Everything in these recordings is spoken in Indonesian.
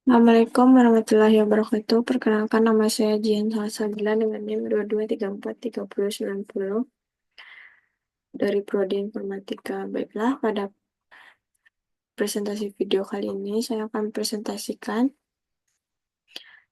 Assalamualaikum warahmatullahi wabarakatuh. Perkenalkan, nama saya Jian Salsabila dengan NIM 22343090 dari Prodi Informatika. Baiklah, pada presentasi video kali ini saya akan presentasikan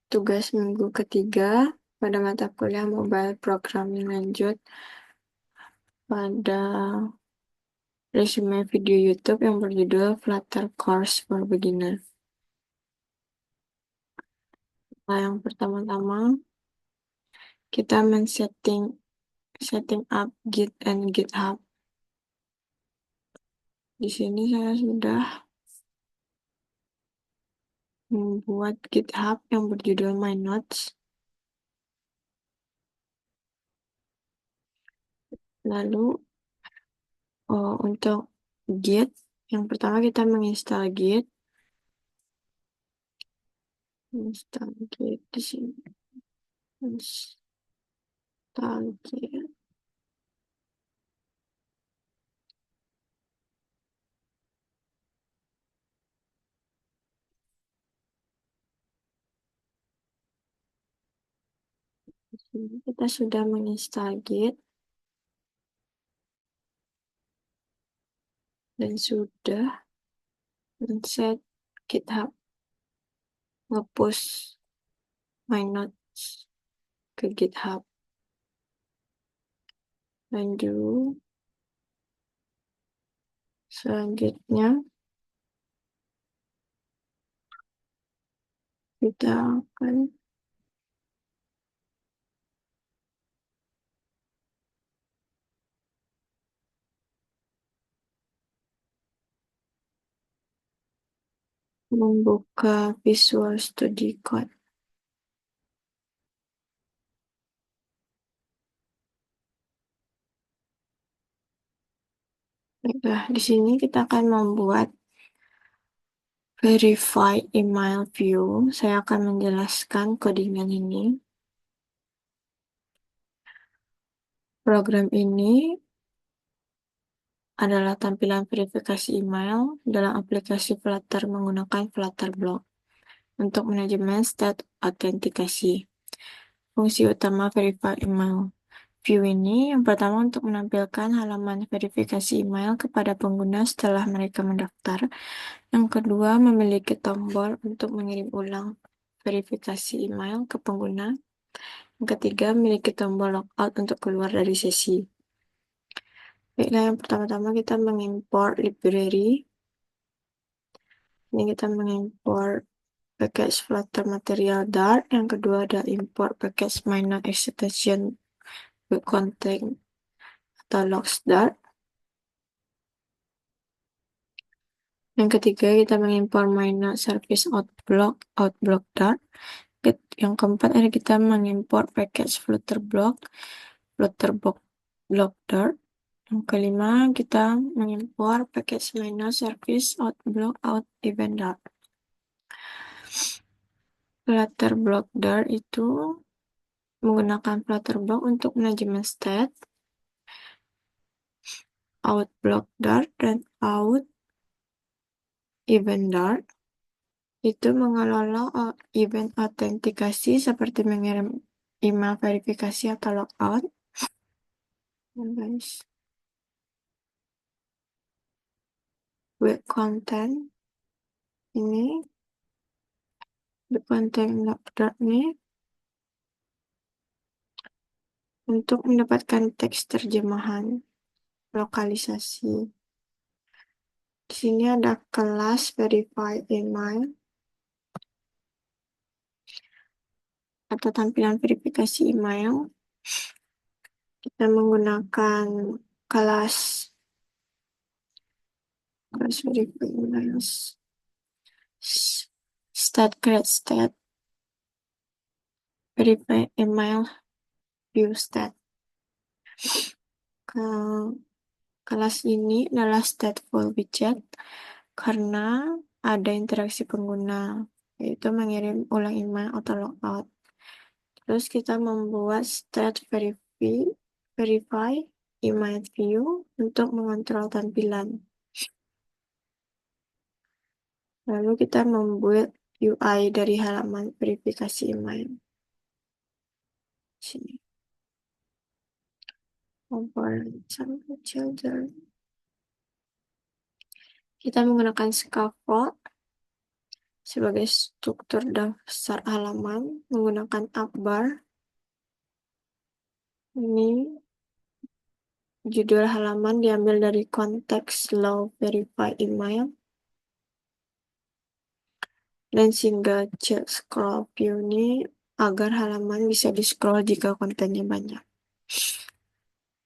tugas minggu ketiga pada mata kuliah Mobile Programming lanjut pada resume video YouTube yang berjudul Flutter Course for Beginner. Nah, yang pertama-tama kita setting up Git and GitHub. Di sini saya sudah membuat GitHub yang berjudul My Notes. Lalu untuk Git, yang pertama kita menginstal Git. Install Git di sini. Install Git. Di sini kita sudah menginstal Git dan sudah men-set GitHub, nge-push My Notes ke GitHub. Lanjut, selanjutnya kita akan membuka Visual Studio Code. Baiklah, di sini kita akan membuat verify email view. Saya akan menjelaskan codingan ini. Program ini adalah tampilan verifikasi email dalam aplikasi Flutter menggunakan Flutter Block untuk manajemen state autentikasi. Fungsi utama verify email view ini yang pertama untuk menampilkan halaman verifikasi email kepada pengguna setelah mereka mendaftar. Yang kedua, memiliki tombol untuk mengirim ulang verifikasi email ke pengguna. Yang ketiga, memiliki tombol logout untuk keluar dari sesi. Baiklah, yang pertama-tama kita mengimpor library. Ini kita mengimpor package Flutter Material Dart. Yang kedua ada import package minor extension with content atau logs Dart. Yang ketiga kita mengimpor minor service outblock Dart. Yang keempat ada kita mengimpor package Flutter Block Dart. Yang kelima kita mengimpor package minor service out event Dart. Flutter Block Dart itu menggunakan Flutter Block untuk manajemen state, out block Dart dan out event Dart itu mengelola event autentikasi seperti mengirim email verifikasi atau logout. Guys, web content ini, the content Dart ini untuk mendapatkan teks terjemahan lokalisasi. Di sini ada kelas verify email atau tampilan verifikasi email. Kita menggunakan kelas verify email state create state verify email view state. Kelas ini adalah stateful widget karena ada interaksi pengguna, yaitu mengirim ulang email atau logout. Terus kita membuat state verify email view untuk mengontrol tampilan. Lalu kita membuat UI dari halaman verifikasi email. Sini. Component sample children. Kita menggunakan scaffold sebagai struktur dasar halaman menggunakan upbar. Ini judul halaman diambil dari konteks Law Verify Email. Dan single check scroll view ini agar halaman bisa di-scroll jika kontennya banyak.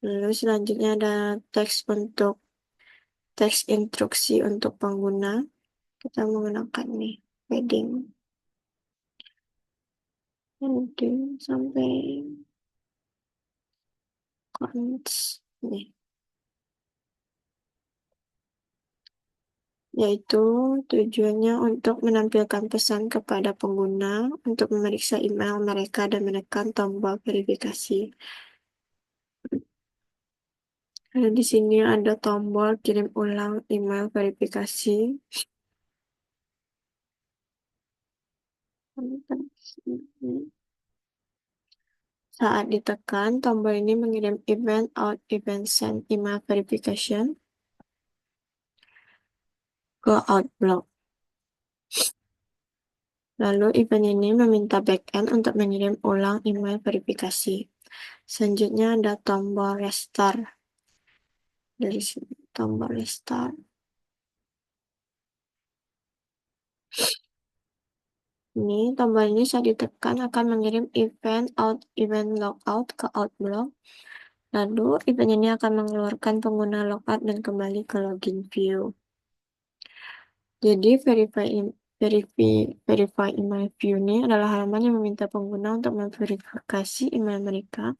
Lalu selanjutnya ada teks untuk teks instruksi untuk pengguna. Kita menggunakan nih padding sampai cons nih, yaitu tujuannya untuk menampilkan pesan kepada pengguna untuk memeriksa email mereka dan menekan tombol verifikasi. Lalu di sini ada tombol kirim ulang email verifikasi. Saat ditekan, tombol ini mengirim event out event send email verification ke Outlook. Lalu event ini meminta backend untuk mengirim ulang email verifikasi. Selanjutnya ada tombol restart. Dari sini tombol restart. Ini tombol ini saat ditekan akan mengirim event out event logout ke Outlook. Lalu event ini akan mengeluarkan pengguna logout dan kembali ke login view. Jadi verify email view ini adalah halaman yang meminta pengguna untuk memverifikasi email mereka.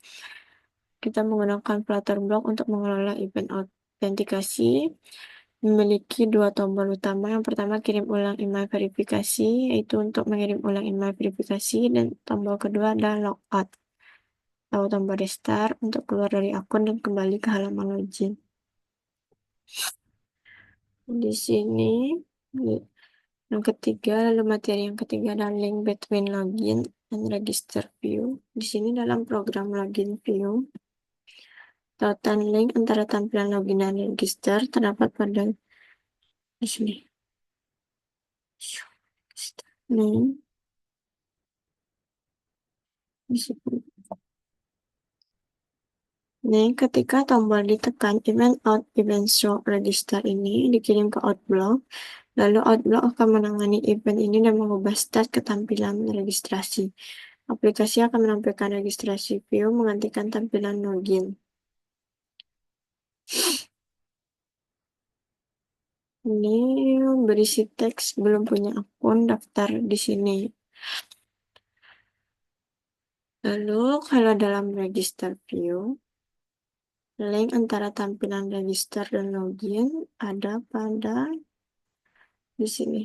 Kita menggunakan Flutter Block untuk mengelola event autentikasi. Memiliki dua tombol utama. Yang pertama kirim ulang email verifikasi, yaitu untuk mengirim ulang email verifikasi, dan tombol kedua adalah logout atau tombol restart untuk keluar dari akun dan kembali ke halaman login. Di sini yang ketiga, lalu materi yang ketiga adalah link between login and register view. Di sini dalam program login view, tautan link antara tampilan login dan register terdapat pada di sini. Nih, di sini. Nih, ketika tombol ditekan, event out, event show, register ini dikirim ke Outlook. Lalu Outlook akan menangani event ini dan mengubah stat ke tampilan registrasi. Aplikasi akan menampilkan registrasi view menggantikan tampilan login. Ini berisi teks belum punya akun, daftar di sini. Lalu kalau dalam register view, link antara tampilan register dan login ada pada di sini.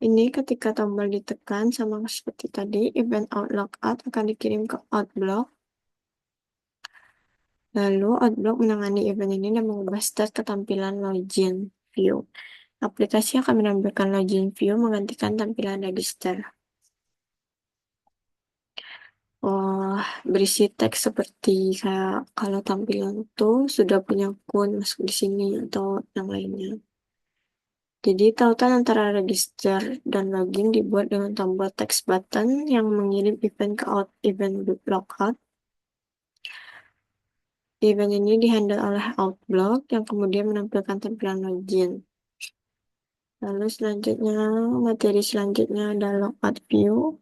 Ini ketika tombol ditekan sama seperti tadi, event out logout akan dikirim ke Outlook. Lalu Outlook menangani event ini dan mengubah stat ke tampilan login view. Aplikasi akan menampilkan login view menggantikan tampilan register. Berisi teks seperti kayak kalau tampilan tuh sudah punya akun masuk di sini atau yang lainnya. Jadi tautan antara register dan login dibuat dengan tombol text button yang mengirim event ke event logout. Event ini dihandle oleh Outlook yang kemudian menampilkan tampilan login. Lalu selanjutnya, materi selanjutnya adalah logout view.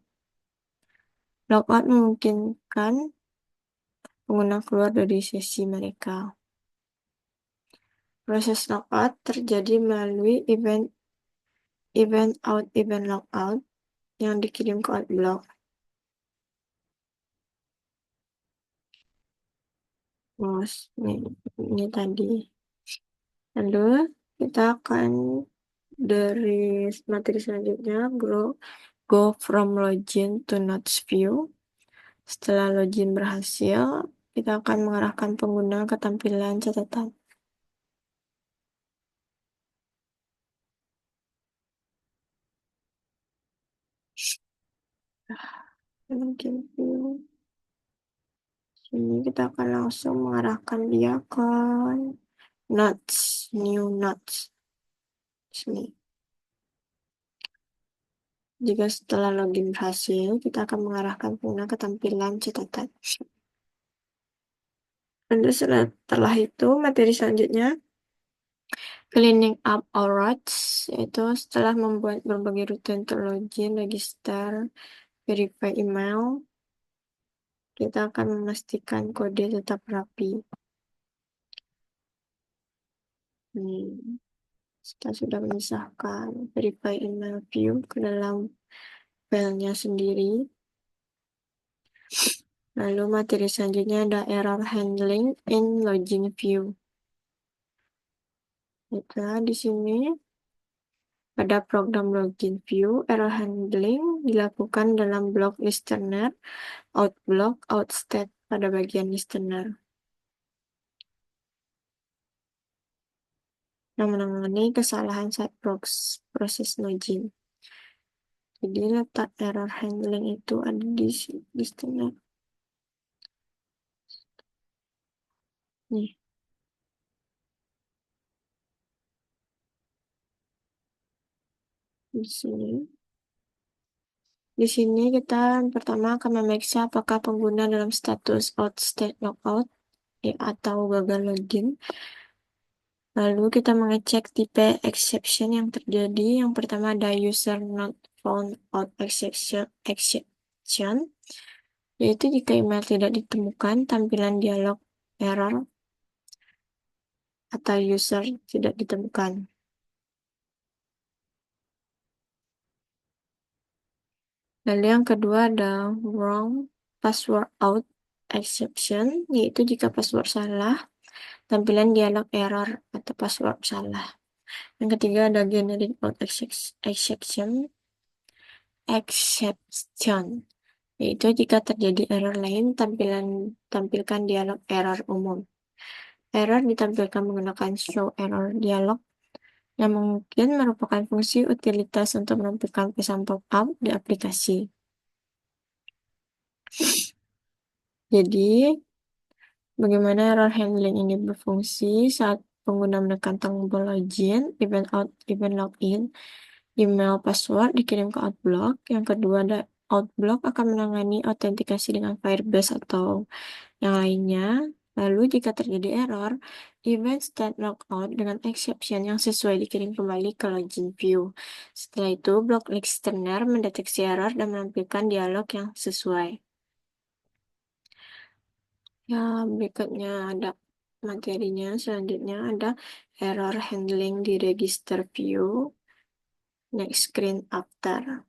Logout memungkinkan pengguna keluar dari sesi mereka. Proses logout terjadi melalui event out, event logout yang dikirim ke Outlook. Ini tadi. Lalu kita akan dari materi selanjutnya go from login to notes view. Setelah login berhasil, kita akan mengarahkan pengguna ke tampilan catatan. Login view. Sini kita akan langsung mengarahkan dia ke notes, new notes. Sini. Jika setelah login berhasil, kita akan mengarahkan pengguna ke tampilan catatan. Dan setelah itu, materi selanjutnya, cleaning up our routes, yaitu setelah membuat berbagai rute untuk login, register, verify email, kita akan memastikan kode tetap rapi. Kita sudah memisahkan verify email view ke dalam filenya sendiri. Lalu materi selanjutnya ada error handling in login view. Nah, di sini pada program login view, error handling dilakukan dalam blok listener, out block, out state pada bagian listener. Yang menangani kesalahan saat proses login. Jadi letak error handling itu ada di listener. Nih. Di sini. Di sini kita pertama akan memeriksa apakah pengguna dalam status out state logout atau gagal login. Lalu kita mengecek tipe exception yang terjadi. Yang pertama ada user not found out exception, yaitu jika email tidak ditemukan, tampilan dialog error atau user tidak ditemukan. Lalu yang kedua ada wrong password out exception, yaitu jika password salah, tampilan dialog error atau password salah. Yang ketiga ada generic out exception, yaitu jika terjadi error lain, tampilkan dialog error umum. Error ditampilkan menggunakan show error dialog yang mungkin merupakan fungsi utilitas untuk menampilkan pesan pop-up di aplikasi. Jadi, bagaimana error handling ini berfungsi saat pengguna menekan tombol login, event out, event login, email password dikirim ke Outblock. Yang kedua ada Outblock akan menangani autentikasi dengan Firebase atau yang lainnya. Lalu jika terjadi error, event state logout dengan exception yang sesuai dikirim kembali ke login view. Setelah itu, blok listener mendeteksi error dan menampilkan dialog yang sesuai. Ya, berikutnya ada materinya. Selanjutnya ada error handling di register view. Next screen after.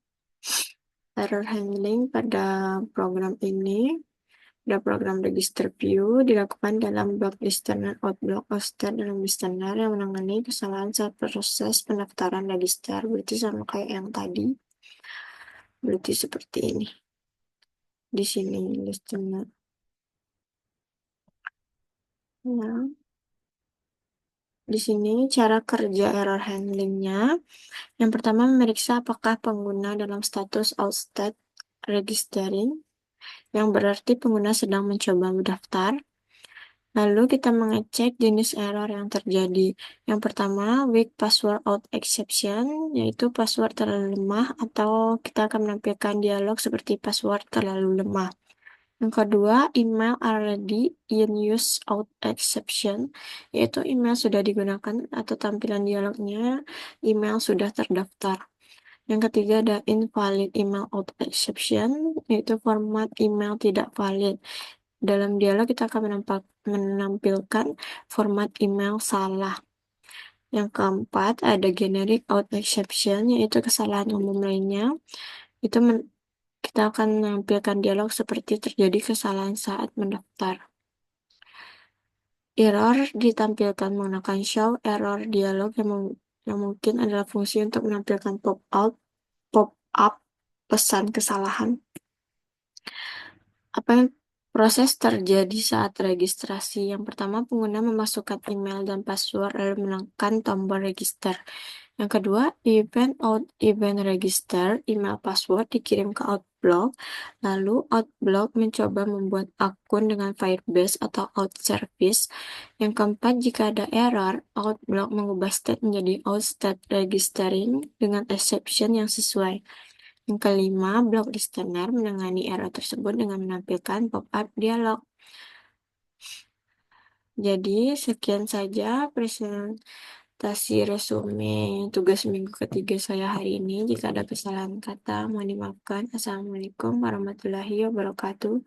Error handling pada program ini, pada program register view dilakukan dalam blok listener, outblock, outstep dalam listener yang menangani kesalahan saat proses pendaftaran register. Berarti sama kayak yang tadi. Berarti seperti ini. Di sini listener. Nah, di sini cara kerja error handlingnya. Yang pertama memeriksa apakah pengguna dalam status outstate registering, yang berarti pengguna sedang mencoba mendaftar. Lalu kita mengecek jenis error yang terjadi. Yang pertama, weak password out exception, yaitu password terlalu lemah atau kita akan menampilkan dialog seperti password terlalu lemah. Yang kedua, email already in use out exception, yaitu email sudah digunakan atau tampilan dialognya email sudah terdaftar. Yang ketiga ada invalid email out exception, yaitu format email tidak valid. Dalam dialog kita akan menampilkan format email salah. Yang keempat ada generic out exception, yaitu kesalahan umum lainnya. Itu kita akan menampilkan dialog seperti terjadi kesalahan saat mendaftar. Error ditampilkan menggunakan show error dialog yang mungkin adalah fungsi untuk menampilkan pop-up pesan kesalahan. Apa yang proses terjadi saat registrasi? Yang pertama, pengguna memasukkan email dan password lalu menekan tombol register. Yang kedua, event register, email password dikirim ke Outlook, lalu Outlook mencoba membuat akun dengan Firebase atau out service. Yang keempat, jika ada error, Outlook mengubah state menjadi out state registering dengan exception yang sesuai. Yang kelima, block listener menangani error tersebut dengan menampilkan pop-up dialog. Jadi, sekian saja presentasi resume tugas minggu ketiga saya hari ini. Jika ada kesalahan kata, mohon dimaafkan. Assalamualaikum warahmatullahi wabarakatuh.